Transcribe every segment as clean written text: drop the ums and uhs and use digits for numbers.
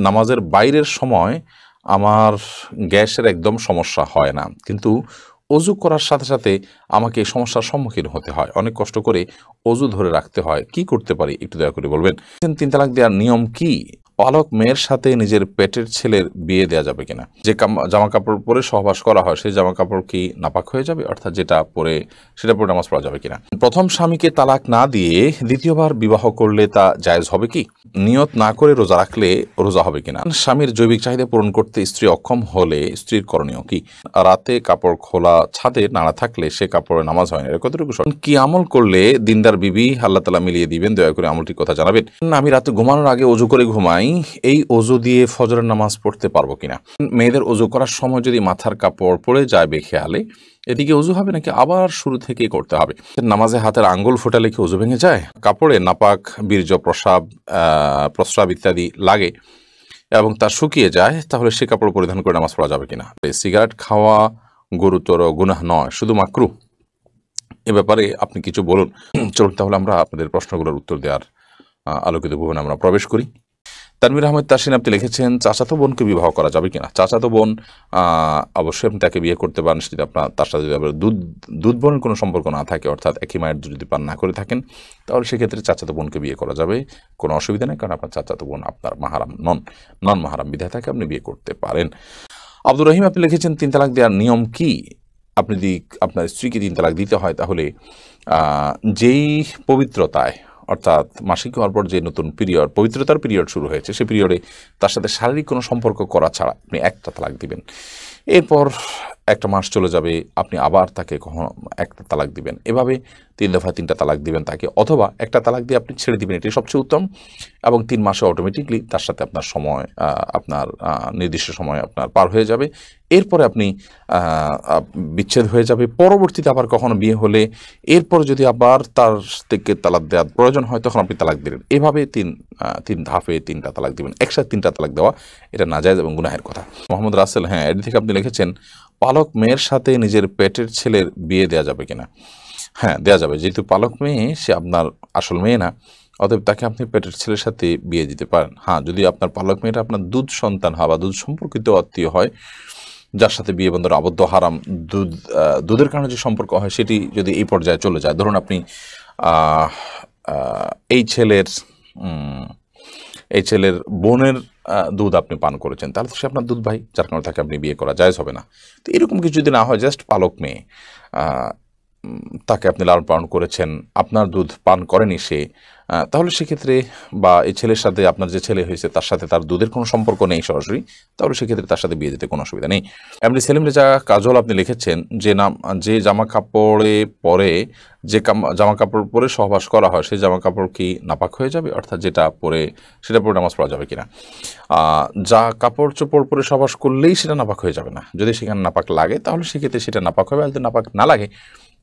নামাজের বাইরের সময় আমার গ্যাসের একদম সমস্যা হয় না, কিন্তু অজু করার সাথে সাথে আমাকে এই সমস্যার সম্মুখীন হতে হয়, অনেক কষ্ট করে অজু ধরে রাখতে হয়, কি করতে পারি একটু দয়া করে বলবেন। 3 তালাক দেওয়ার নিয়ম কি? পালক মেয়ের সাথে নিজের পেটের ছেলের বিয়ে দেওয়া যাবে কিনা? যে জামা কাপড় পরে সহবাস করা হয় সেই জামা কাপড় কি নাপাক হয়ে যাবে, অর্থাৎ যেটা পরে সেটা পরে নামাজ পড়া যাবে কিনা? প্রথম স্বামীকে তালাক না দিয়ে দ্বিতীয়বার বিবাহ করলে তা জায়েজ হবে কি? নিয়ত না করে রোজা রাখলে রোজা হবে কিনা? স্বামীর জৈবিক চাহিদা পূরণ করতে স্ত্রী অক্ষম হলে স্ত্রীর করণীয় কি? রাতে কাপড় খোলা ছাদে নাড়া থাকলে সে কাপড়ে নামাজ হয় না, এটা কতটুকু সঠিক? কি আমল করলে দিনদার বিবি আল্লাহ তাআলা মিলিয়ে দিবেন, দয়া করে আমলটির কথা জানাবেন। আমি রাতে ঘুমানোর আগে অজু করে ঘুমাই, এই অজু দিয়ে ফজরের নামাজ পড়তে পারবো কিনা? মেয়েদের অজু করার সময় যদি মাথার কাপড় পড়ে যায় বেখেয়ালে, এদিকে অজু হবে নাকি আবার শুরু থেকে করতে হবে? নামাজে হাতের আঙ্গুল ফোটালে কি অজু ভেঙে যায়? কাপড়ে নাপাক বীর্য প্রস্রাব ইত্যাদি লাগে এবং তা শুকিয়ে যায়, তাহলে সে কাপড় পরিধান করে নামাজ পড়া যাবে কিনা? সিগারেট খাওয়া গুরুতর গুনাহ নয়, শুধু মাকরুহ, এ ব্যাপারে আপনি কিছু বলুন। চলুন তাহলে আমরা আপনাদের প্রশ্নগুলোর উত্তর দেওয়ার আলোকিত ভুবনে আমরা প্রবেশ করি। তানভীর আহমেদ তাসিন আপনি লিখেছেন, চাচাতো বোনকে বিবাহ করা যাবে কিনা? চাচাতো বোন অবশ্যই আপনি তাকে বিয়ে করতে পারেন যদি আপনার তার সাথে যদি আপনার দুধ বোনের কোনো সম্পর্ক না থাকে, অর্থাৎ একই মায়ের দুধ যদি পান না করে থাকেন, তাহলে সেক্ষেত্রে চাচাতো বোনকে বিয়ে করা যাবে, কোনো অসুবিধা নেই, কারণ আপনার চাচাতো বোন আপনার মাহারাম নন মাহারাম বিধায় তাকে আপনি বিয়ে করতে পারেন। আব্দুর রহিম আপনি লিখেছেন, 3 তালাক দেওয়ার নিয়ম কি? আপনি যদি আপনার স্ত্রীকে 3 তালাক দিতে হয়, তাহলে যেই পবিত্রতায়, অর্থাৎ মাসিক হওয়ার পর যে নতুন পবিত্রতার পিরিয়ড শুরু হয়েছে, সেই পিরিয়ডে তার সাথে শারীরিক কোনো সম্পর্ক করা ছাড়া আপনি একটা তালাক দিবেন। এরপর একটা মাস চলে যাবে, আপনি আবার তাকে কখনো একটা তালাক দিবেন, এভাবে 3 দফা 3টা তালাক দিবেন তাকে, অথবা একটা তালাক দিয়ে আপনি ছেড়ে দিবেন, এটি সবচেয়ে উত্তম। এবং 3 মাসে অটোমেটিকলি তার সাথে আপনার সময় আপনার নির্দিষ্ট সময় আপনার পার হয়ে যাবে। এরপরে আপনি বিচ্ছেদ হয়ে যাবে। পরবর্তীতে আবার কখনো বিয়ে হলে এরপর যদি আবার তার থেকে তালাক দেওয়ার প্রয়োজন হয়, তখন আপনি তালাক দিলেন। এভাবে 3 ধাপে 3টা তালাক দিবেন। একসাথে 3টা তালাক দেওয়া এটা নাজায়েজ এবং গুনাহের কথা। মোহাম্মদ রাসেল, হ্যাঁ, এটি থেকে আপনি লিখেছেন, পালক মেয়ের সাথে নিজের পেটের ছেলের বিয়ে দেওয়া যাবে কিনা? হ্যাঁ, দেওয়া যাবে। যেহেতু পালক মেয়ে, সে আপনার আসল মেয়ে না, অতএব তাকে আপনি পেটের ছেলের সাথে বিয়ে দিতে পারেন। হ্যাঁ, যদি আপনার পালক মেয়েটা আপনার দুধ সন্তান হয় বা দুধ সম্পর্কিত আত্মীয় হয়, যার সাথে বিয়ে বন্ধন আবদ্ধ হারাম, দুধের কারণে যে সম্পর্ক হয় সেটি যদি এই পর্যায়ে চলে যায়, ধরুন আপনি এই ছেলের বোনের দুধ আপনি পান করেছেন, তাহলে তো সে আপনার দুধ ভাই, যার কারণে তাকে আপনি বিয়ে করা জায়েজ হবে না। তো এরকম কিছু যদি না হয়, জাস্ট পালক মেয়ে, তাকে আপনি লালন পালন করেছেন, আপনার দুধ পান করেনি সে, তাহলে সেক্ষেত্রে, বা এই ছেলের সাথে আপনার যে ছেলে হয়েছে তার সাথে তার দুধের কোনো সম্পর্ক নেই সরাসরি, তাহলে সেক্ষেত্রে তার সাথে বিয়ে দিতে কোনো অসুবিধা নেই। এমনি সেলিম রেজা কাজল আপনি লিখেছেন, যে জামা কাপড়ে পরে জামা কাপড় পরে সহবাস করা হয় সেই জামা কাপড় কি নাপাক হয়ে যাবে, অর্থাৎ যেটা পরে সেটা পরে নামাজ পড়া যাবে কিনা? যা কাপড় চোপড় পরে সহবাস করলেই সেটা নাপাক হয়ে যাবে না, যদি সেখানে নাপাক লাগে তাহলে সেক্ষেত্রে সেটা নাপাক হবে, আর যদি নাপাক না লাগে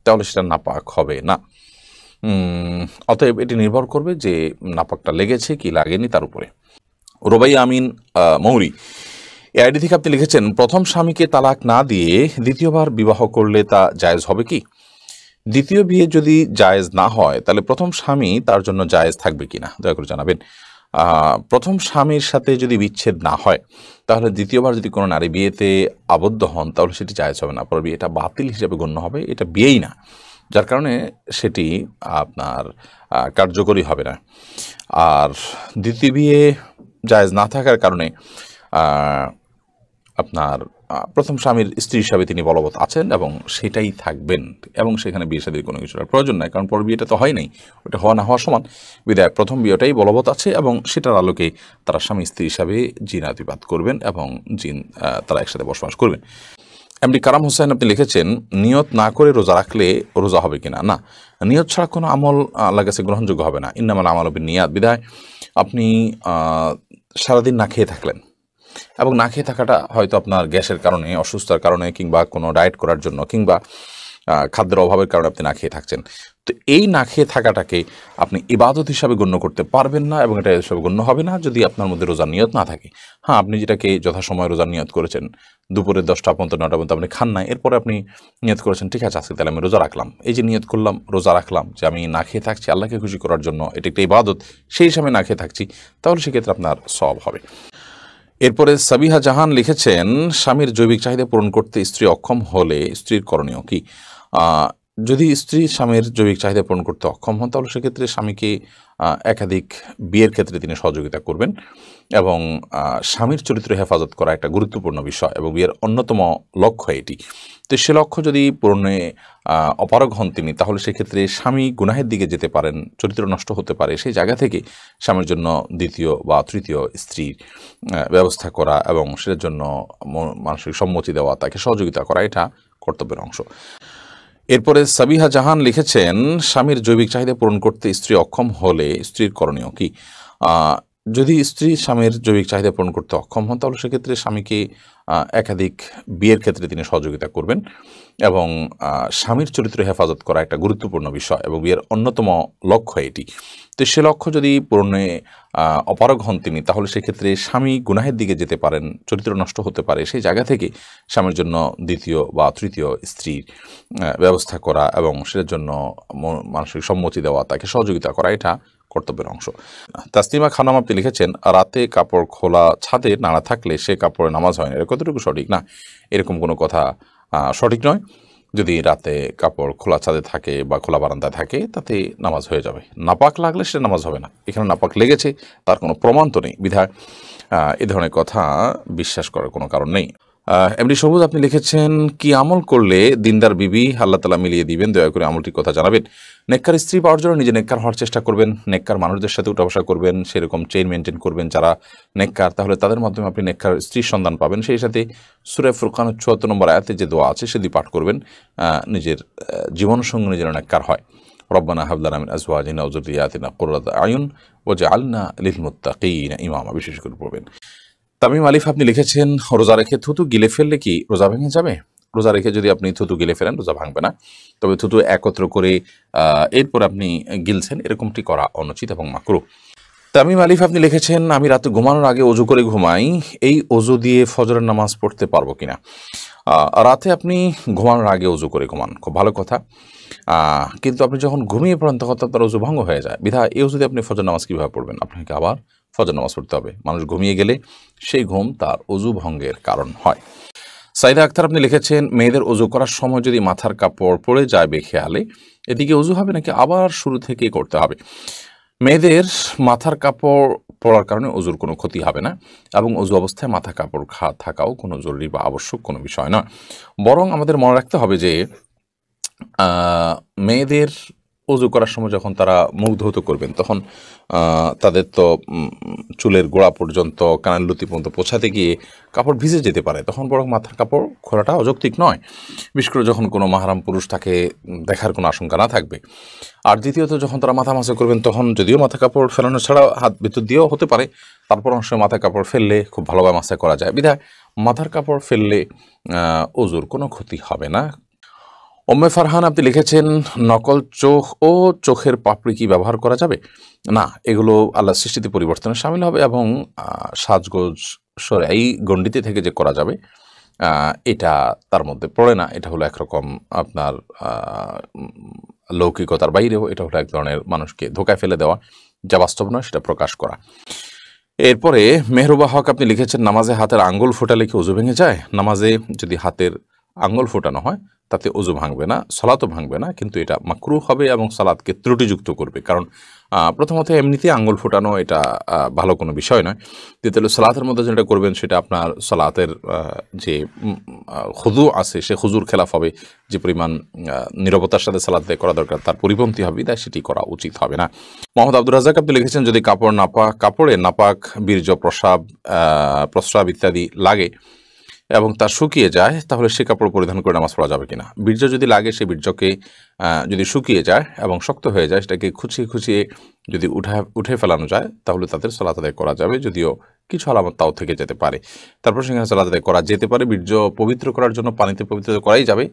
তাহলে সেটা নাপাক হবে না। অতএব এটি নির্ভর করবে যে নাপাকটা লেগেছে কি লাগেনি তার উপরে। রোবাই আমিন মৌরি এই আইডি থেকে আপনি লিখেছেন, প্রথম স্বামীকে তালাক না দিয়ে দ্বিতীয়বার বিবাহ করলে তা জায়েজ হবে কি? দ্বিতীয় বিয়ে যদি জায়েজ না হয়, তাহলে প্রথম স্বামী তার জন্য জায়েজ থাকবে কিনা, দয়া করে জানাবেন। প্রথম স্বামীর সাথে যদি বিচ্ছেদ না হয়, তাহলে দ্বিতীয়বার যদি কোনো নারী বিয়েতে আবদ্ধ হন, তাহলে সেটি জায়েজ হবে না, পরে বিয়েটা বাতিল হিসেবে গণ্য হবে, এটা বিয়েই না, যার কারণে সেটি আপনার কার্যকরী হবে না। আর দ্বিতীয় বিয়ে জায়েজ না থাকার কারণে আপনার প্রথম স্বামীর স্ত্রী হিসাবে তিনি বলবৎ আছেন এবং সেটাই থাকবেন, এবং সেখানে বিয়ে শাদীর কোনো কিছুর প্রয়োজন নাই, কারণ পর বিয়েটা তো হয় নাই, ওটা হওয়া না হওয়া সমান। বিদায় প্রথম বিয়েটাই বলবৎ আছে এবং সেটার আলোকে তারা স্বামী স্ত্রী হিসাবে জিনাতিপাত করবেন এবং তারা একসাথে বসবাস করবেন। এমডি কারাম হোসেন আপনি লিখেছেন, নিয়ত না করে রোজা রাখলে রোজা হবে কিনা? না, নিয়ত ছাড়া কোনো আমল আল্লাহর কাছে গ্রহণযোগ্য হবে না। ইন্নামাল আমালু বিন্নিয়াত। বিধায় আপনি সারাদিন না খেয়ে থাকলেন, এবং না খেয়ে থাকাটা হয়তো আপনার গ্যাসের কারণে, অসুস্থতার কারণে, কিংবা কোনো ডায়েট করার জন্য, কিংবা খাদ্যের অভাবের কারণে আপনি না খেয়ে থাকছেন। তো এই না খেয়ে থাকাটাকে আপনি ইবাদত হিসাবে গণ্য করতে পারবেন না, এবং এটা হিসাবে গণ্য হবে না যদি আপনার মধ্যে রোজার নিয়ত না থাকে। হ্যাঁ, আপনি যেটাকে যথাসময় রোজার নিয়ত করেছেন, দুপুরে 10টা পর্যন্ত 9টা পর্যন্ত আপনি খান না, এরপরে আপনি নিয়ত করেছেন ঠিক আছে আজকে তাহলে আমি রোজা রাখলাম, এই যে নিয়ত করলাম, রোজা রাখলাম, যে আমি না খেয়ে থাকছি আল্লাহকে খুশি করার জন্য, এটা একটা ইবাদত, সেই হিসাবে না খেয়ে থাকছি, তাহলে সেক্ষেত্রে আপনার সওয়াব হবে। এরপরে সাবিহা জাহান লিখেছেন, স্বামীর জৈবিক চাহিদা পূরণ করতে স্ত্রী অক্ষম হলে স্ত্রীর করণীয় কি? আহ, যদি স্ত্রী স্বামীর জৈবিক চাহিদা পূরণ করতে অক্ষম হন তাহলে সেক্ষেত্রে স্বামীকে একাধিক বিয়ের ক্ষেত্রে তিনি সহযোগিতা করবেন এবং স্বামীর চরিত্র হেফাজত করা একটা গুরুত্বপূর্ণ বিষয় এবং বিয়ের অন্যতম লক্ষ্য এটি। তো সে লক্ষ্য যদি পূরণে অপারগ হন তিনি, তাহলে সেক্ষেত্রে স্বামী গুনাহের দিকে যেতে পারেন, চরিত্র নষ্ট হতে পারে। সেই জায়গা থেকে স্বামীর জন্য দ্বিতীয় বা তৃতীয় স্ত্রীর ব্যবস্থা করা এবং সেটার জন্য মানসিক সম্মতি দেওয়া, তাকে সহযোগিতা করা, এটা কর্তব্যের অংশ। এরপরে সাবিহা জাহান লিখেছেন, স্বামীর জৈবিক চাহিদা পূরণ করতে স্ত্রী অক্ষম হলে স্ত্রীর করণীয় কি? যদি স্ত্রী স্বামীর জৈবিক চাহিদা পূরণ করতে অক্ষম হন তাহলে সেক্ষেত্রে স্বামীকে একাধিক বিয়ের ক্ষেত্রে তিনি সহযোগিতা করবেন এবং স্বামীর চরিত্র হেফাজত করা একটা গুরুত্বপূর্ণ বিষয় এবং বিয়ের অন্যতম লক্ষ্য এটি। তো সে লক্ষ্য যদি পূরণে অপারগ হন তিনি, তাহলে সেক্ষেত্রে স্বামী গুনাহের দিকে যেতে পারেন, চরিত্র নষ্ট হতে পারে। সেই জায়গা থেকে স্বামীর জন্য দ্বিতীয় বা তৃতীয় স্ত্রীর ব্যবস্থা করা এবং সেটার জন্য মানসিক সম্মতি দেওয়া, তাকে সহযোগিতা করা, এটা কর্তব্যের অংশ। তাসলিমা খানম আপনি লিখেছেন, রাতে কাপড় খোলা ছাদে নাড়া থাকলে সে কাপড়ে নামাজ হয় না, এটা কতটুকু সঠিক? না, এরকম কোনো কথা সঠিক নয়। যদি রাতে কাপড় খোলা ছাদে থাকে বা খোলা বারান্দায় থাকে তাতে নামাজ হয়ে যাবে। নাপাক লাগলে সে নামাজ হবে না। এখানে নাপাক লেগেছে তার কোনো প্রমাণ তো নেই, বিধায় এ ধরনের কথা বিশ্বাস করার কোনো কারণ নেই। এমনি সবুজ আপনি লিখেছেন, কি আমল করলে দিনদার বিবি আল্লাহ তালা মিলিয়ে দিবেন, দয়া করে আমলটির কথা জানাবেন। নেককার স্ত্রী পাওয়ার জন্য নিজে নেককার হওয়ার চেষ্টা করবেন, নেককার মানুষদের সাথে উঠা বসা করবেন, সেরকম চেইন মেনটেন করবেন যারা নেককার, তাহলে তাদের মাধ্যমে আপনি নেককার স্ত্রীর সন্ধান পাবেন। সেই সাথে সূরা ফুরকান ৭৪ নম্বর আয়াতে যে দোয়া আছে সেটি পাঠ করবেন, নিজের জীবনসঙ্গী যেন নেককার হয়। রব্বানা হাব লানা মিন আজওয়াজিনা ওয়া যুররিয়াতিনা কুররাতা আয়ুন ওয়াজআলনা লিল মুত্তাকিনা ইমামা, বিশেষ করে পড়বেন। তামিম আলিফ আপনি লিখেছেন, রোজা রেখে থুতু গিলে ফেললে কি রোজা ভেঙে যাবে? রোজা রেখে যদি আপনি থুতু গিলে ফেলেন রোজা ভাঙবে না, তবে থুতু একত্র করে এরপর আপনি গিলছেন, এরকমটি করা অনুচিত এবং মাকরুহ। তামিম আলিফ আপনি লিখেছেন, আমি রাতে ঘুমানোর আগে অজু করে ঘুমাই, এই অজু দিয়ে ফজরের নামাজ পড়তে পারবো কিনা? রাতে আপনি ঘুমানোর আগে অজু করে ঘুমান, খুব ভালো কথা, কিন্তু আপনি যখন ঘুমিয়ে পড়েন তখন তো আপনার অজু ভঙ্গ হয়ে যায়। বিধায় এই অজু দিয়ে আপনি ফজর নামাজ কীভাবে পড়বেন? আপনাকে আবার ফজর নামাজ পড়তে হবে। মানুষ ঘুমিয়ে গেলে সেই ঘুম তার অজু ভঙ্গের কারণ হয়। সাইদা আক্তার আপনি লিখেছেন, মেয়েদের অজু করার সময় যদি মাথার কাপড় পড়ে যায় বেখেয়ালে, এদিকে অজু হবে নাকি আবার শুরু থেকে করতে হবে? মেয়েদের মাথার কাপড় পরার কারণে অজুর কোনো ক্ষতি হবে না এবং অজু অবস্থায় মাথা কাপড় থাকাও কোনো জরুরি বা আবশ্যক কোনো বিষয় নয়। বরং আমাদের মনে রাখতে হবে যে মেয়েদের অজু করার সময় যখন তারা মুখ ধৌত করবেন তখন তাদের তো চুলের গোড়া পর্যন্ত কানের লুতি পর্যন্ত পৌঁছাতে গিয়ে কাপড় ভিজে যেতে পারে, তখন বরং মাথার কাপড় খোলাটা অযৌক্তিক নয়, বিশেষ করে যখন কোনো মাহরাম পুরুষ তাকে দেখার কোনো আশঙ্কা না থাকবে। আর দ্বিতীয়ত যখন তারা মাথা মাসা করবেন তখন যদিও মাথা কাপড় ফেলানো ছাড়া হাত ভিতর দিয়েও হতে পারে, তারপর অংশ মাথা কাপড় ফেললে খুব ভালোভাবে মাসা করা যায়। বিধায় মাথার কাপড় ফেললে অজুর কোনো ক্ষতি হবে না। ওম্মে ফারহান আপনি লিখেছেন, নকল চোখ ও চোখের পাপড়ি কি ব্যবহার করা যাবে? না, এগুলো আল্লাহর সৃষ্টিতে পরিবর্তনে শামিল হবে এবং সাজগোজ এই গণ্ডিতে থেকে যে করা যাবে এটা তার মধ্যে পড়ে না। এটা হলো একরকম আপনার লৌকিকতার বাইরেও, এটা হলো এক ধরনের মানুষকে ধোকায় ফেলে দেওয়া, যা বাস্তব নয় সেটা প্রকাশ করা। এরপরে মেহরুবা হক আপনি লিখেছেন, নামাজে হাতের আঙ্গুল ফোটালে কি অজু ভেঙে যায়? নামাজে যদি হাতের আঙ্গুল ফোটানো হয় তাতে অজু ভাঙবে না, সালাতও ভাঙবে না, কিন্তু এটা মাকরুহ হবে এবং সালাতকে ত্রুটিযুক্ত করবে। কারণ প্রথমত এমনিতে আঙ্গুল ফোটানো এটা ভালো কোনো বিষয় নয়। দ্বিতীয়ত সালাতের মধ্যে যেটা করবেন সেটা আপনার সালাতের যে খুজু আছে সে খুজুর খেলাফ হবে, যে পরিমাণ নীরবতার সাথে সালাত করা দরকার তার পরিপন্থী হবে, তাই সেটি করা উচিত হবে না। মোহাম্মদ আব্দুর রাজ্জাক আপনি লিখেছেন, যদি কাপড়ে নাপাক, বীর্য, প্রস্রাব ইত্যাদি লাগে এবং তা শুকিয়ে যায় তাহলে সে কাপড় পরিধান করে নামাজ পড়া যাবে কিনা? বীর্য যদি লাগে, সে বীর্যকে যদি শুকিয়ে যায় এবং শক্ত হয়ে যায়, সেটাকে খুঁচিয়ে খুঁচিয়ে যদি উঠে ফেলানো যায় তাহলে তাদের সালাত আদায় করা যাবে, যদিও কিছু আলামত তাও থেকে যেতে পারে। তারপর সেখানে সালাত আদায় করা যেতে পারে। বীর্য পবিত্র করার জন্য পানিতে পবিত্র করাই যাবে,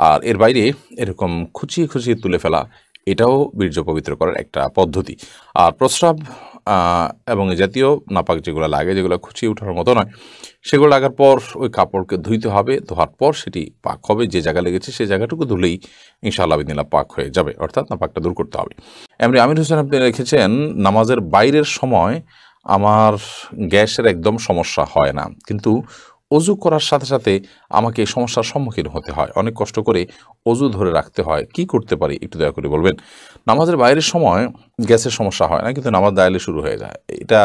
আর এর বাইরে এরকম খুঁচিয়ে খুঁচিয়ে তুলে ফেলা এটাও বীর্য পবিত্র করার একটা পদ্ধতি। আর প্রস্রাব এবং এই জাতীয় নাপাক যেগুলো লাগে, যেগুলো খুঁচিয়ে ওঠার মতো নয়, সেগুলো লাগার পর ওই কাপড়কে ধুইতে হবে। ধোয়ার পর সেটি পাক হবে, যে জায়গা লেগেছে সেই জায়গাটুকু ধুলেই ইনশাআল্লাহ বিদিনাল্লাহ পাক হয়ে যাবে, অর্থাৎ নাপাকটা দূর করতে হবে। এমনি আমির হোসেন আপনি লিখেছেন, নামাজের বাইরের সময় আমার গ্যাসের একদম সমস্যা হয় না, কিন্তু অজু করার সাথে সাথে আমাকে এই সমস্যার সম্মুখীন হতে হয়, অনেক কষ্ট করে অজু ধরে রাখতে হয়। কি করতে পারি একটু দয়া করে বলবেন। নামাজের বাইরের সময় গ্যাসের সমস্যা হয় না, কিন্তু নামাজ দাঁড়ালে শুরু হয়ে যায়। এটা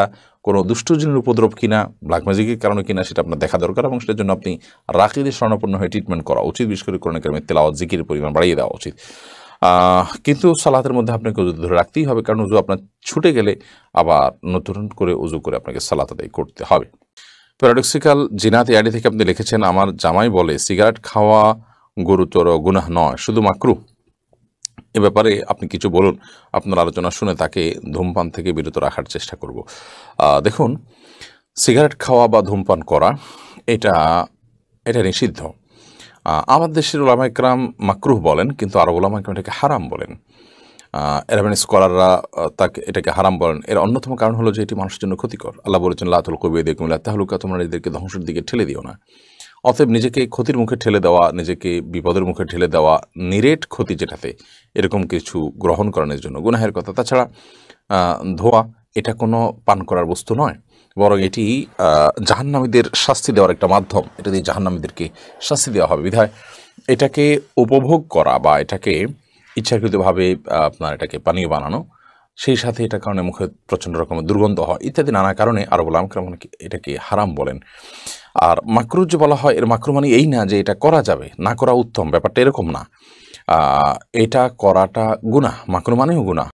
কোনো দুষ্ট জিনের উপদ্রব কিনা, ব্ল্যাক ম্যাজিকের কারণে কিনা, সেটা আপনার দেখা দরকার, এবং সেটার জন্য আপনি রাকিদের শরণাপন্ন হয়ে ট্রিটমেন্ট করা উচিত। বিশেষ করে কোরআন কারিমের তেলাওয়াত, জিকিরের পরিমাণ বাড়িয়ে দেওয়া উচিত। কিন্তু সালাতের মধ্যে আপনাকে উজু ধরে রাখতেই হবে, কারণ উজু আপনার ছুটে গেলে আবার নতুন করে উজু করে আপনাকে সালাত আদায় করতে হবে। প্যারাডক্সিক্যাল জিনাত আইডি থেকে আপনি লিখেছেন, আমার জামাই বলে সিগারেট খাওয়া গুরুতর গুনাহ নয়, শুধু মাকরুহ। এ ব্যাপারে আপনি কিছু বলুন। আপনার আলোচনা শুনে তাকে ধূমপান থেকে বিরত রাখার চেষ্টা করব। দেখুন, সিগারেট খাওয়া বা ধূমপান করা এটা এটা নিষিদ্ধ। আমার দেশের ওলামা ইকরাম মাকরুহ বলেন, কিন্তু আরব ওলামা ইকরাম এটাকে হারাম বলেন। অ্যারাবিয়ান স্কলাররা এটাকে হারাম বলেন। এর অন্যতম কারণ হলো যে এটি মানুষের জন্য ক্ষতিকর। আল্লাহ বলেছেন, লা তুলকু বিয়াইদিকুম ইলা তাহলুকা, তোমরা নিজেদেরকে ধ্বংসের দিকে ঠেলে দিও না। অতএব নিজেকে ক্ষতির মুখে ঠেলে দেওয়া, নিজেকে বিপদের মুখে ঠেলে দেওয়া, নিরেট ক্ষতি যেটাতে, এরকম কিছু গ্রহণ করানোর জন্য গুনাহের কথা। তাছাড়া ধোয়া এটা কোনো পান করার বস্তু নয়, বরং এটি জাহান্নামীদের শাস্তি দেওয়ার একটা মাধ্যম। এটা দিয়ে জাহান্নামীদেরকে শাস্তি দেওয়া হবে, বিধায় এটাকে উপভোগ করা বা এটাকে ইচ্ছাকৃতভাবে আপনার এটাকে পানীয় বানানো, সেই সাথে এটার কারণে মুখে প্রচণ্ড রকমের দুর্গন্ধ হয় ইত্যাদি নানা কারণে আরব ওলামা কেরাম এটাকে হারাম বলেন। আর মাকরুহ যে বলা হয়, এর মাকরুহ মানে এই না যে এটা করা যাবে, না করা উত্তম, ব্যাপারটা এরকম না। এটা করাটা গুনাহ, মাকরুহ মানেও গুনাহ।